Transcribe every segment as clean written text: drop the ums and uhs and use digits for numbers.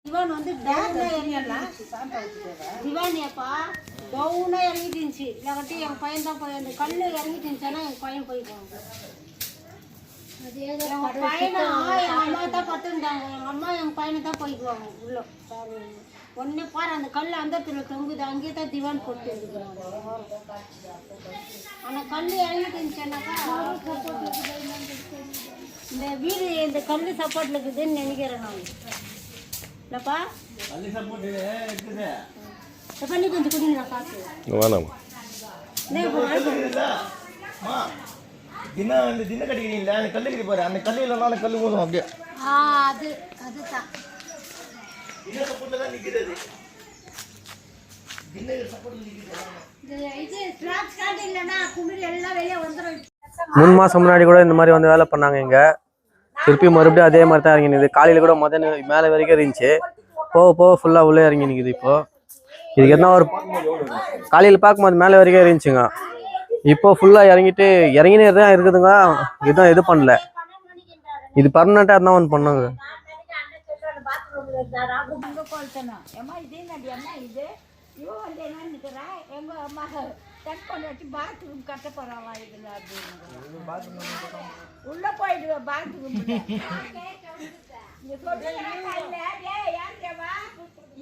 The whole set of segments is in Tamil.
திவான் வந்து திவானியப்பா டவுனாக இறங்கிட்டு இருந்துச்சு. இல்லாட்டி என் பையன் தான் போய் அந்த கல் இறங்கிட்டு இருந்துச்சானா என் பையன் போய்க்குவாங்க. எங்கள் பையனை எங்கள் அம்மா தான் பார்த்துருந்தாங்க. எங்கள் அம்மா எங்கள் பையனை தான் போய்க்குவாங்க உள்ள. ஒன்னே பாரு அந்த கல் அந்த இடத்துல தொங்குது. அங்கேயே தான் திவான் போட்டு இருக்கிறாங்க. ஆனால் கல் இறங்கிட்டு இருந்துச்சானாக்கா இந்த வீடு இந்த கல் சப்போர்ட்டில் இருக்குதுன்னு நினைக்கிறேன் நான். இல்லைப்பா பண்ணி கொஞ்சம் குடிங்க காசு வேணாம். தின கட்டிக்கிறீங்களா அந்த கல்லுக்கு பாரு. அந்த கல்லு இல்லைன்னா அந்த கல்லு போதும் அப்படியே. அது அதுதான் நிற்கிறது. இது ஸ்லாப் ஸ்டார்ட் இல்லைன்னா குமிழ் எல்லாம் வெளியே வந்துடும். 3 மாதம் முன்னாடி கூட இந்த மாதிரி வந்து வேலை பண்ணாங்க இங்கே. திருப்பி மறுபடியும் அதே மாதிரி தான் இறங்கி நிற்குது. காலையில் கூட மேலே வரைக்கும் இருந்துச்சு. போக போக ஃபுல்லாக உள்ளே இறங்கி நிற்குது. இப்போது இதுக்கு என்ன ஒரு காலையில் பார்க்கும்போது மேலே வரைக்கும் இருந்துச்சுங்க. இப்போ ஃபுல்லாக இறங்கினே தான் இருக்குதுங்க. இதுதான் இது பண்ணல. இது பர்மனெண்ட்டாக இருந்தால் வந்து பண்ணாங்க. பாத்ரூம் கட்ட போறாளா இதுல அப்படின்னு உள்ள போயிடுவேன் பாத்ரூம்.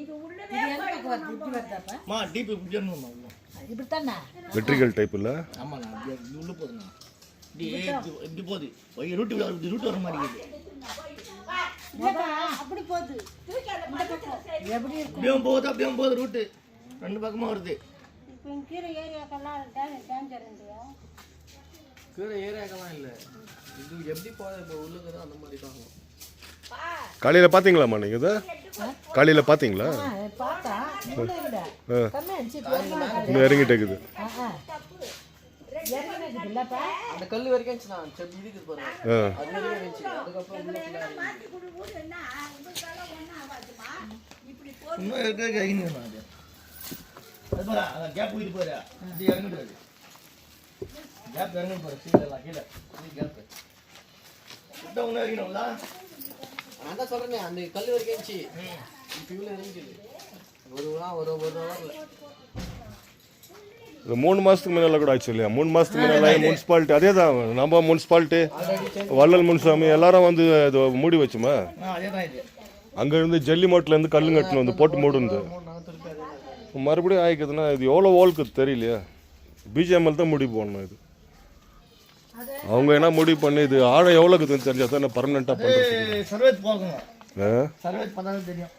இது உள்ளதே வெற்றிகள் டைப் இல்ல. ஆமாண்ணா உள்ள போதுண்ணா. இப்படி போகுது ரூட் வர மாதிரி அப்படி போகுது. அப்படியும் போகுது அப்படியும் போகுது. ரூட்டு 2 பக்கமாக வருது. கீழே ஏரியாக்கெல்லாம் டேஞ்சர் இல்லையா? கீழே ஏரியாக்கெல்லாம் இல்லை. இது எப்படி போகுது இப்போ உள்ளுக்குது அந்த மாதிரி தான். காலையில் பார்த்தீங்களாம்மா நீங்கள் இதை? காலையில் பார்த்தீங்களா? இன்னும் இறங்கிட்டு இருக்குது. அந்த கல் வரைக்கும் இருந்துச்சுண்ணா. இதுக்கு பாருங்க அது வரைக்கும் இருந்துச்சு. அதுக்கப்புறம் இன்னும் இருக்க கேப் போயிட்டு போற இது இறங்கிட்டு கேப் இறங்கி போற சீடெல்லாம் கீழே கேப் ஒன்று இறங்கணும்ல. நான் தான் சொல்றேனே அந்த கல் வரைக்கும் இருந்துச்சு. இப்போ இவ்வளோ இருந்துச்சு. ஒரு ஹவரில் இது 3 மாதத்துக்கு முன்னால் கூட ஆச்சு இல்லையா? 3 மாதத்துக்கு முன்னால் முனிசிபாலிட்டி அதே தான். நம்ம முனிசிபாலிட்டி வள்ளல் முன்சாமி எல்லாரும் வந்து இது மூடி வச்சுமா. அதே தான் இது. அங்கேருந்து ஜல்லி மோட்டிலேருந்து கல்லுங்கட்டில் வந்து போட்டு மூடுந்து மறுபடியும் ஆயிக்குதுன்னா இது எவ்வளோ ஓல்க்கு தெரியலையா? பிஜிஎம்எல் தான் முடிவு பண்ணணும். இது அவங்க என்ன முடிவு பண்ணி இது ஆழம் எவ்வளோக்கு தெரிஞ்சா தான் பர்மனெண்ட்டாக பண்ணுறது. சர்வே போகணும். சர்வே பண்ணா தெரியும்.